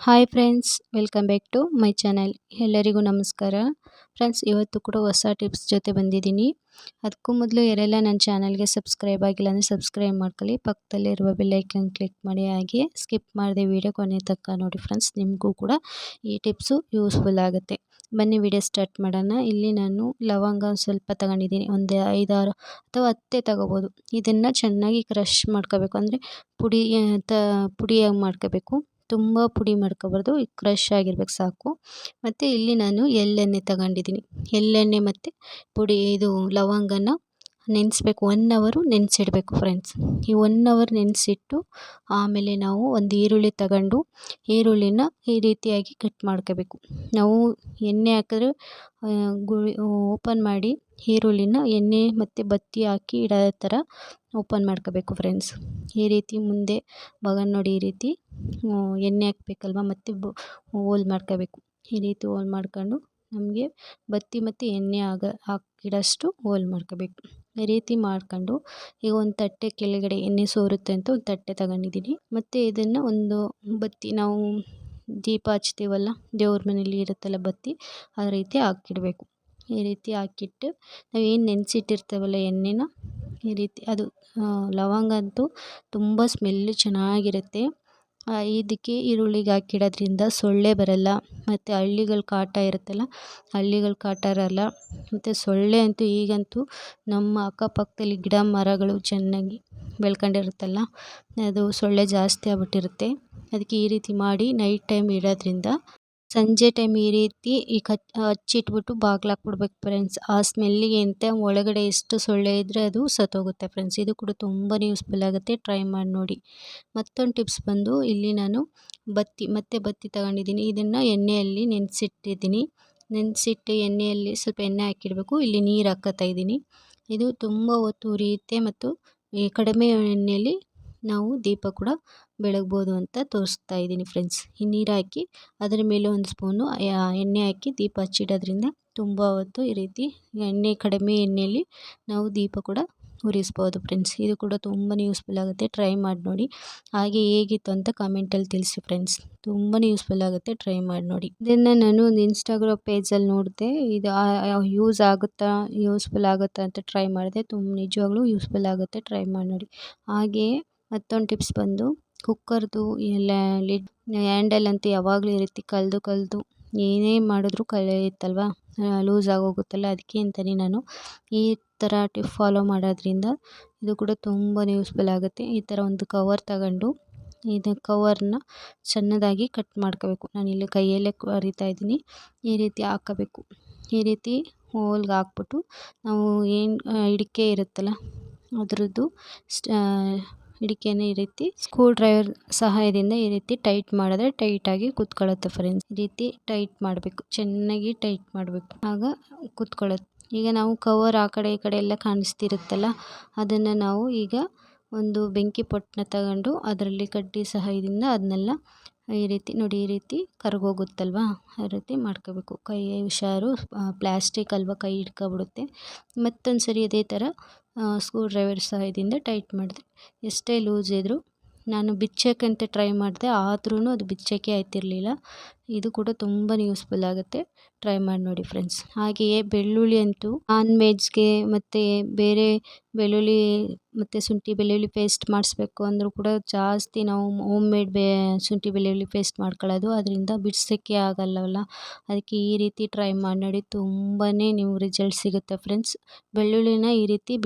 Hi friends, welcome back to my channel. ಎಲ್ಲರಿಗೂ ನಮಸ್ಕಾರ. Friends, ಇವತ್ತು ಕೂಡ ಹೊಸ ಟಿಪ್ಸ್ ಜೊತೆ ಬಂದಿದ್ದೀನಿ. ಅದಕ್ಕೂ ಮೊದಲು ಯಾರೆಲ್ಲ ನನ್ನ ಚಾನಲ್ಗೆ ಸಬ್ಸ್ಕ್ರೈಬ್ ಆಗಿಲ್ಲ ಅಂದರೆ ಸಬ್ಸ್ಕ್ರೈಬ್ ಮಾಡ್ಕೊಳ್ಳಿ. ಪಕ್ಕದಲ್ಲಿರುವ ಬೆಲ್ ಐಕನ್ ಕ್ಲಿಕ್ ಮಾಡಿ. ಹಾಗೆ ಸ್ಕಿಪ್ ಮಾಡದೆ ವಿಡಿಯೋ ಕೊನೆ ತನಕ ನೋಡಿ ಫ್ರೆಂಡ್ಸ್. ನಿಮಗೂ ಕೂಡ ಈ ಟಿಪ್ಸು ಯೂಸ್ಫುಲ್ ಆಗುತ್ತೆ. ಬನ್ನಿ ವಿಡಿಯೋ ಸ್ಟಾರ್ಟ್ ಮಾಡೋಣ. ಇಲ್ಲಿ ನಾನು ಲವಂಗ ಸ್ವಲ್ಪ ತಗೊಂಡಿದ್ದೀನಿ. ಒಂದು 5-6 ಅಥವಾ 10 ತಗೋಬೋದು. ಇದನ್ನು ಚೆನ್ನಾಗಿ ಕ್ರಷ್ ಮಾಡ್ಕೋಬೇಕು. ಅಂದರೆ ಪುಡಿಯಾಗಿ ಮಾಡ್ಕೋಬೇಕು. ತುಂಬ ಪುಡಿ ಮಾಡ್ಕೋಬಾರ್ದು, ಕ್ರಷ್ ಆಗಿರ್ಬೇಕು ಸಾಕು. ಮತ್ತು ಇಲ್ಲಿ ನಾನು ಎಳ್ಳೆಣ್ಣೆ ತಗೊಂಡಿದ್ದೀನಿ. ಎಳ್ಳೆಣ್ಣೆ ಮತ್ತು ಇದು ಲವಂಗನ ನೆನೆಸ್ಬೇಕು. 1 ಅವರು ನೆನೆಸಿಡಬೇಕು ಫ್ರೆಂಡ್ಸ್. ಈ 1 ಅವರ್ ನೆನೆಸಿಟ್ಟು ಆಮೇಲೆ ನಾವು ಒಂದು ಈರುಳ್ಳಿ ತಗೊಂಡು ಈರುಳ್ಳಿನ ಈ ರೀತಿಯಾಗಿ ಕಟ್ ಮಾಡ್ಕೋಬೇಕು. ನಾವು ಎಣ್ಣೆ ಹಾಕಿದ್ರೆ ಓಪನ್ ಮಾಡಿ ಈರುಳ್ಳಿನ ಎಣ್ಣೆ ಮತ್ತು ಬತ್ತಿ ಹಾಕಿ ಇಡೋ ಥರ ಓಪನ್ ಮಾಡ್ಕೋಬೇಕು ಫ್ರೆಂಡ್ಸ್. ಈ ರೀತಿ ಮುಂದೆ ನೋಡಿ, ಈ ರೀತಿ ಎಣ್ಣೆ ಹಾಕ್ಬೇಕಲ್ವ, ಮತ್ತು ಹೋಲ್ ಮಾಡ್ಕೋಬೇಕು. ಈ ರೀತಿ ಹೋಲ್ ಮಾಡ್ಕೊಂಡು ನಮಗೆ ಬತ್ತಿ ಮತ್ತು ಎಣ್ಣೆ ಹಾಕಿಡೋಷ್ಟು ಹೋಲ್ ಮಾಡ್ಕೋಬೇಕು. ಈ ರೀತಿ ಮಾಡ್ಕೊಂಡು ಈಗ ಒಂದು ತಟ್ಟೆ ಕೆಳಗಡೆ ಎಣ್ಣೆ ಸೋರುತ್ತೆ ಅಂತ ಒಂದು ತಟ್ಟೆ ತಗೊಂಡಿದ್ದೀನಿ. ಮತ್ತು ಇದನ್ನು ಒಂದು ಬತ್ತಿ, ನಾವು ದೀಪ ಹಚ್ತೀವಲ್ಲ, ದೇವ್ರ ಮನೇಲಿ ಇರುತ್ತಲ್ಲ ಬತ್ತಿ, ಆ ರೀತಿ ಹಾಕಿಡಬೇಕು. ಈ ರೀತಿ ಹಾಕಿಟ್ಟು ನಾವೇನು ನೆನೆಸಿಟ್ಟಿರ್ತೀವಲ್ಲ ಎಣ್ಣೆನ, ಈ ರೀತಿ ಅದು ಲವಂಗ ಅಂತೂ ತುಂಬ ಸ್ಮೆಲ್ಲು ಚೆನ್ನಾಗಿರುತ್ತೆ. ಇದಕ್ಕೆ ಈರುಳ್ಳಿಗೆ ಹಾಕಿಡೋದ್ರಿಂದ ಸೊಳ್ಳೆ ಬರಲ್ಲ, ಮತ್ತು ಹಳ್ಳಿಗಳ ಕಾಟ ಇರುತ್ತಲ್ಲ, ಹಳ್ಳಿಗಳ ಕಾಟ ಇರಲ್ಲ. ಮತ್ತು ಸೊಳ್ಳೆ ಅಂತೂ ಈಗಂತೂ ನಮ್ಮ ಅಕ್ಕಪಕ್ಕದಲ್ಲಿ ಗಿಡ ಮರಗಳು ಚೆನ್ನಾಗಿ ಬೆಳ್ಕೊಂಡಿರುತ್ತಲ್ಲ, ಅದು ಸೊಳ್ಳೆ ಜಾಸ್ತಿ ಆಗ್ಬಿಟ್ಟಿರುತ್ತೆ. ಅದಕ್ಕೆ ಈ ರೀತಿ ಮಾಡಿ ನೈಟ್ ಟೈಮ್ ಇಡೋದ್ರಿಂದ ಸಂಜೆ ಟೈಮ್ ಈ ರೀತಿ ಹಚ್ಚಿಟ್ಬಿಟ್ಟು ಬಾಗ್ಲು ಹಾಕ್ಬಿಡ್ಬೇಕು ಫ್ರೆಂಡ್ಸ್. ಆ ಸ್ಮೆಲ್ಲಿಗೆ ಅಂತ ಒಳಗಡೆ ಎಷ್ಟು ಸೊಳ್ಳೆ ಇದ್ದರೆ ಅದು ಸತ್ತೋಗುತ್ತೆ ಫ್ರೆಂಡ್ಸ್. ಇದು ಕೂಡ ತುಂಬಾ ಯೂಸ್ಫುಲ್ ಆಗುತ್ತೆ, ಟ್ರೈ ಮಾಡಿ ನೋಡಿ. ಮತ್ತೊಂದು ಟಿಪ್ಸ್ ಬಂದು, ಇಲ್ಲಿ ನಾನು ಬತ್ತಿ ತಗೊಂಡಿದ್ದೀನಿ. ಇದನ್ನು ಎಣ್ಣೆಯಲ್ಲಿ ನೆನೆಸಿಟ್ಟಿದ್ದೀನಿ. ನೆನೆಸಿಟ್ಟು ಎಣ್ಣೆಯಲ್ಲಿ ಸ್ವಲ್ಪ ಎಣ್ಣೆ ಹಾಕಿಡಬೇಕು. ಇಲ್ಲಿ ನೀರು ಹಾಕ್ಕೋತಾ ಇದ್ದೀನಿ. ಇದು ತುಂಬ ಹೊತ್ತು ಉರಿಯುತ್ತೆ ಮತ್ತು ಈ ಕಡಿಮೆ ಎಣ್ಣೆಯಲ್ಲಿ ನಾವು ದೀಪ ಕೂಡ ಬೆಳಗ್ಬೋದು ಅಂತ ತೋರಿಸ್ತಾ ಇದ್ದೀನಿ ಫ್ರೆಂಡ್ಸ್. ಈ ನೀರು ಹಾಕಿ ಅದರ ಮೇಲೆ ಒಂದು ಸ್ಪೂನು ಎಣ್ಣೆ ಹಾಕಿ ದೀಪ ಹಚ್ಚಿಡೋದ್ರಿಂದ ತುಂಬ ಹೊತ್ತು ಈ ರೀತಿ ಕಡಿಮೆ ಎಣ್ಣೆಯಲ್ಲಿ ನಾವು ದೀಪ ಕೂಡ ಉರಿಸ್ಬೋದು ಫ್ರೆಂಡ್ಸ್. ಇದು ಕೂಡ ತುಂಬಾ ಯೂಸ್ಫುಲ್ ಆಗುತ್ತೆ, ಟ್ರೈ ಮಾಡಿ ನೋಡಿ. ಹಾಗೆ ಹೇಗಿತ್ತು ಅಂತ ಕಾಮೆಂಟಲ್ಲಿ ತಿಳಿಸಿ ಫ್ರೆಂಡ್ಸ್. ತುಂಬಾ ಯೂಸ್ಫುಲ್ ಆಗುತ್ತೆ, ಟ್ರೈ ಮಾಡಿ ನೋಡಿ. ಇದನ್ನು ನಾನು ಒಂದು ಇನ್ಸ್ಟಾಗ್ರಾಮ್ ಪೇಜಲ್ಲಿ ನೋಡಿದೆ. ಇದು ಯೂಸ್ಫುಲ್ ಆಗುತ್ತಾ ಅಂತ ಟ್ರೈ ಮಾಡಿದೆ. ನಿಜವಾಗ್ಲೂ ಯೂಸ್ಫುಲ್ ಆಗುತ್ತೆ, ಟ್ರೈ ಮಾಡಿ ನೋಡಿ. ಹಾಗೆಯೇ ಮತ್ತೊಂದು ಟಿಪ್ಸ್ ಬಂದು, ಕುಕ್ಕರ್ದು ಎಲ್ಲ ಹ್ಯಾಂಡಲ್ ಅಂತೂ ಯಾವಾಗಲೂ ಈ ರೀತಿ ಕಳೆದು ಏನೇ ಮಾಡಿದ್ರೂ ಕಳೆಯುತ್ತಲ್ವ, ಲೂಸ್ ಆಗೋಗುತ್ತಲ್ಲ. ಅದಕ್ಕೆ ಅಂತಲೇ ನಾನು ಈ ಥರ ಟಿಪ್ ಫಾಲೋ ಮಾಡೋದ್ರಿಂದ ಇದು ಕೂಡ ತುಂಬಾ ಯೂಸ್ಫುಲ್ ಆಗುತ್ತೆ. ಈ ಥರ ಒಂದು ಕವರ್ ತಗೊಂಡು ಇದು ಕವರ್ನ ಸಣ್ಣದಾಗಿ ಕಟ್ ಮಾಡ್ಕೋಬೇಕು. ನಾನಿಲ್ಲಿ ಕೈಯಲ್ಲೇ ಅರಿತಾ ಇದ್ದೀನಿ. ಈ ರೀತಿ ಹಾಕೋಬೇಕು. ಈ ರೀತಿ ಹೋಲ್ಗೆ ಹಾಕ್ಬಿಟ್ಟು ನಾವು ಏನು ಹಿಡಿಕೆ ಇರುತ್ತಲ್ಲ ಅದರದ್ದು ಹಿಡಿಕೆನ ಈ ರೀತಿ ಸ್ಕ್ರೂ ಡ್ರೈವರ್ ಸಹಾಯದಿಂದ ಈ ರೀತಿ ಟೈಟ್ ಮಾಡಿದ್ರೆ ಟೈಟಾಗಿ ಕೂತ್ಕೊಳ್ಳುತ್ತೆ ಫ್ರೆಂಡ್ಸ್. ಈ ರೀತಿ ಟೈಟ್ ಮಾಡಬೇಕು, ಚೆನ್ನಾಗಿ ಟೈಟ್ ಮಾಡಬೇಕು, ಆಗ ಕೂತ್ಕೊಳ್ಳುತ್ತೆ. ಈಗ ನಾವು ಕವರ್ ಆ ಕಡೆ ಈ ಕಡೆ ಎಲ್ಲ ಕಾಣಿಸ್ತಿರುತ್ತಲ್ಲ, ಅದನ್ನು ನಾವು ಈಗ ಒಂದು ಬೆಂಕಿ ಪೊಟ್ಟಣ ತಗೊಂಡು ಅದರಲ್ಲಿ ಕಡ್ಡಿ ಸಹಾಯದಿಂದ ಅದನ್ನೆಲ್ಲ ಈ ರೀತಿ ನೋಡಿ, ಈ ರೀತಿ ಕರಗೋಗುತ್ತಲ್ವ, ಆ ರೀತಿ ಮಾಡ್ಕೋಬೇಕು. ಕೈ ಹುಷಾರು, ಪ್ಲಾಸ್ಟಿಕ್ ಅಲ್ವ, ಕೈ ಹಿಡ್ಕೊಬಿಡುತ್ತೆ. ಮತ್ತೊಂದು ಸರಿ ಅದೇ ಥರ ಸ್ಕ್ರೂ ಡ್ರೈವರ್ ಸಹಾಯದಿಂದ ಟೈಟ್ ಮಾಡಿದೆ. ಎಷ್ಟೇ ಲೂಸ್ ಇದ್ದರೂ ನಾನು ಬಿಚ್ಚೋಕ್ಕಂತ ಟ್ರೈ ಮಾಡಿದೆ, ಆದ್ರೂ ಅದು ಬಿಚ್ಚೋಕ್ಕೆ ಆಯ್ತಿರಲಿಲ್ಲ. ಇದು ಕೂಡ ತುಂಬಾ ಯೂಸ್ಫುಲ್ ಆಗುತ್ತೆ, ಟ್ರೈ ಮಾಡಿ ನೋಡಿ ಫ್ರೆಂಡ್ಸ್. ಹಾಗೆಯೇ ಬೆಳ್ಳುಳ್ಳಿ ಅಂತೂ ನಾನ್ ವೆಜ್ಗೆ ಮತ್ತು ಬೇರೆ ಬೆಳ್ಳುಳ್ಳಿ ಮತ್ತು ಶುಂಠಿ ಬೆಳ್ಳುಳ್ಳಿ ಪೇಸ್ಟ್ ಮಾಡಿಸ್ಬೇಕು ಅಂದರೂ ಕೂಡ ಜಾಸ್ತಿ ನಾವು ಹೋಮ್ ಮೇಡ್ ಶುಂಠಿ ಬೆಳ್ಳುಳ್ಳಿ ಪೇಸ್ಟ್ ಮಾಡ್ಕೊಳ್ಳೋದು, ಅದರಿಂದ ಬಿಡ್ಸೋಕ್ಕೆ ಆಗಲ್ಲವಲ್ಲ. ಅದಕ್ಕೆ ಈ ರೀತಿ ಟ್ರೈ ಮಾಡಿ ನೋಡಿ, ತುಂಬಾ ನೀವು ರಿಸಲ್ಟ್ ಸಿಗುತ್ತೆ ಫ್ರೆಂಡ್ಸ್. ಬೆಳ್ಳುಳ್ಳಿನ ಈ ರೀತಿ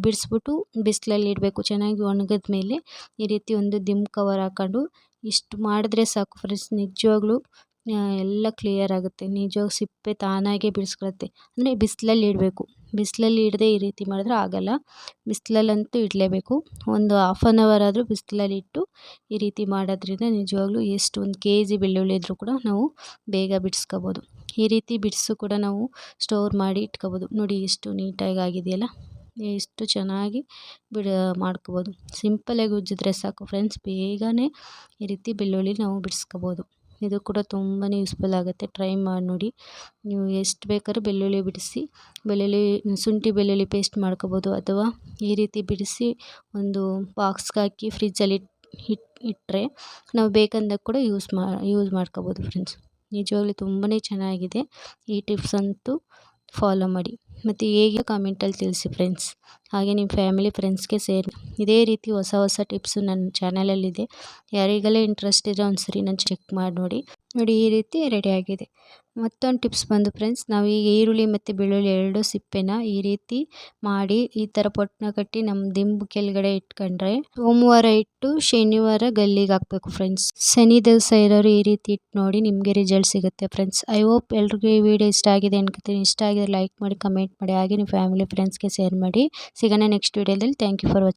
ಬಿಡಿಸ್ಬಿಟ್ಟು ಬಿಸಿಲಲ್ಲಿ ಇಡಬೇಕು. ಚೆನ್ನಾಗಿ ಒಣಗಿದ ಮೇಲೆ ಈ ರೀತಿ ಒಂದು ದಿಮ್ ಕವರ್ ಹಾಕೊಂಡು ಇಷ್ಟು ಮಾಡಿದ್ರೆ ಸಾಕು ಫ್ರೆಂಡ್ಸ್. ನಿಜವಾಗ್ಲೂ ಎಲ್ಲ ಕ್ಲಿಯರ್ ಆಗುತ್ತೆ. ನಿಜವಾಗ್ ಸಿಪ್ಪೆ ತಾನಾಗೇ ಬಿಡಿಸ್ಕೊಳುತ್ತೆ. ಅಂದರೆ ಬಿಸಿಲಲ್ಲಿ ಇಡಬೇಕು. ಬಿಸಿಲಲ್ಲಿ ಇಡದೆ ಈ ರೀತಿ ಮಾಡಿದ್ರೆ ಆಗಲ್ಲ. ಬಿಸಿಲಲ್ಲಂತೂ ಇಡಲೇಬೇಕು. ಒಂದು 1/2 ಅವರ್ ಆದರೂ ಬಿಸಿಲಲ್ಲಿ ಇಟ್ಟು ಈ ರೀತಿ ಮಾಡೋದ್ರಿಂದ ನಿಜವಾಗ್ಲೂ ಎಷ್ಟು 1 kg ಬೆಳ್ಳುಳ್ಳಿ ಇದ್ದರೂ ಕೂಡ ನಾವು ಬೇಗ ಬಿಡಿಸ್ಕೋಬೋದು. ಈ ರೀತಿ ಬಿಡಿಸು ಕೂಡ ನಾವು ಸ್ಟೋರ್ ಮಾಡಿ ಇಟ್ಕೋಬೋದು. ನೋಡಿ ಎಷ್ಟು ನೀಟಾಗಿ ಆಗಿದೆಯಲ್ಲ, ಎಷ್ಟು ಚೆನ್ನಾಗಿ ಮಾಡ್ಕೋಬೋದು. ಸಿಂಪಲಾಗಿ ಉಜ್ಜಿದ್ರೆ ಸಾಕು ಫ್ರೆಂಡ್ಸ್, ಬೇಗನೆ ಈ ರೀತಿ ಬೆಳ್ಳುಳ್ಳಿ ನಾವು ಬಿಡಿಸ್ಕೋಬೋದು. ಇದು ಕೂಡ ತುಂಬಾ ಯೂಸ್ಫುಲ್ ಆಗುತ್ತೆ, ಟ್ರೈ ಮಾಡಿ ನೋಡಿ. ನೀವು ಎಷ್ಟು ಬೇಕಾದ್ರೂ ಬೆಳ್ಳುಳ್ಳಿ ಬಿಡಿಸಿ, ಶುಂಠಿ ಬೆಳ್ಳುಳ್ಳಿ ಪೇಸ್ಟ್ ಮಾಡ್ಕೋಬೋದು, ಅಥವಾ ಈ ರೀತಿ ಬಿಡಿಸಿ ಒಂದು ಬಾಕ್ಸ್ಗೆ ಹಾಕಿ ಫ್ರಿಜ್ಜಲ್ಲಿ ಇಟ್ಟರೆ ನಾವು ಬೇಕಂದಾಗ ಕೂಡ ಯೂಸ್ ಮಾಡ್ಕೋಬೋದು ಫ್ರೆಂಡ್ಸ್. ನಿಜವಾಗ್ಲೂ ತುಂಬಾ ಚೆನ್ನಾಗಿದೆ. ಈ ಟಿಪ್ಸ್ ಅಂತೂ ಫಾಲೋ ಮಾಡಿ ಮತ್ತು ಹೇಗೆ ಕಾಮೆಂಟಲ್ಲಿ ತಿಳಿಸಿ ಫ್ರೆಂಡ್ಸ್. ಹಾಗೆ ನಿಮ್ಮ ಫ್ಯಾಮಿಲಿ ಫ್ರೆಂಡ್ಸ್ಗೆ ಇದೇ ರೀತಿ ಹೊಸ ಹೊಸ ಟಿಪ್ಸು ನನ್ನ ಚಾನಲಲ್ಲಿದೆ. ಯಾರಿಗೆಲ್ಲ ಇಂಟ್ರೆಸ್ಟ್ ಇದ್ದರೆ ಒಂದ್ಸರಿ ನಾನು ಚೆಕ್ ಮಾಡಿ ನೋಡಿ. ಈ ರೀತಿ ರೆಡಿಯಾಗಿದೆ. ಮತ್ತೊಂದು ಟಿಪ್ಸ್ ಬಂದು ಫ್ರೆಂಡ್ಸ್, ನಾವು ಈಗ ಈರುಳ್ಳಿ ಮತ್ತು ಬೆಳ್ಳುಳ್ಳಿ 2 ಸಿಪ್ಪೆನ ಈ ರೀತಿ ಮಾಡಿ ಈ ಥರ ಪೊಟ್ಟಣ ಕಟ್ಟಿ ನಮ್ಮ ದಿಂಬು ಕೆಳಗಡೆ ಇಟ್ಕೊಂಡ್ರೆ ಸೋಮವಾರ ಇಟ್ಟು ಶನಿವಾರ ಗಲ್ಲಿಗೆ ಹಾಕಬೇಕು ಫ್ರೆಂಡ್ಸ್. ಶನಿ ದಿವಸ ಇರೋರು ಈ ರೀತಿ ಇಟ್ಟು ನೋಡಿ, ನಿಮಗೆ ರಿಸಲ್ಟ್ ಸಿಗುತ್ತೆ ಫ್ರೆಂಡ್ಸ್. ಐ ಹೋಪ್ ಎಲ್ರಿಗೂ ಈ ವಿಡಿಯೋ ಇಷ್ಟ ಆಗಿದೆ ಅನ್ಕೋತೀನಿ. ಇಷ್ಟ ಆಗಿದ್ರೆ ಲೈಕ್ ಮಾಡಿ, ಕಮೆಂಟ್ ಮಾಡಿ, ಹಾಗೆ ನಿಮ್ಮ ಫ್ಯಾಮಿಲಿ ಫ್ರೆಂಡ್ಸ್ಗೆ ಶೇರ್ ಮಾಡಿ. ಸಿಗೋಣ ನೆಕ್ಸ್ಟ್ ವಿಡಿಯೋದಲ್ಲಿ. Thank you for watching.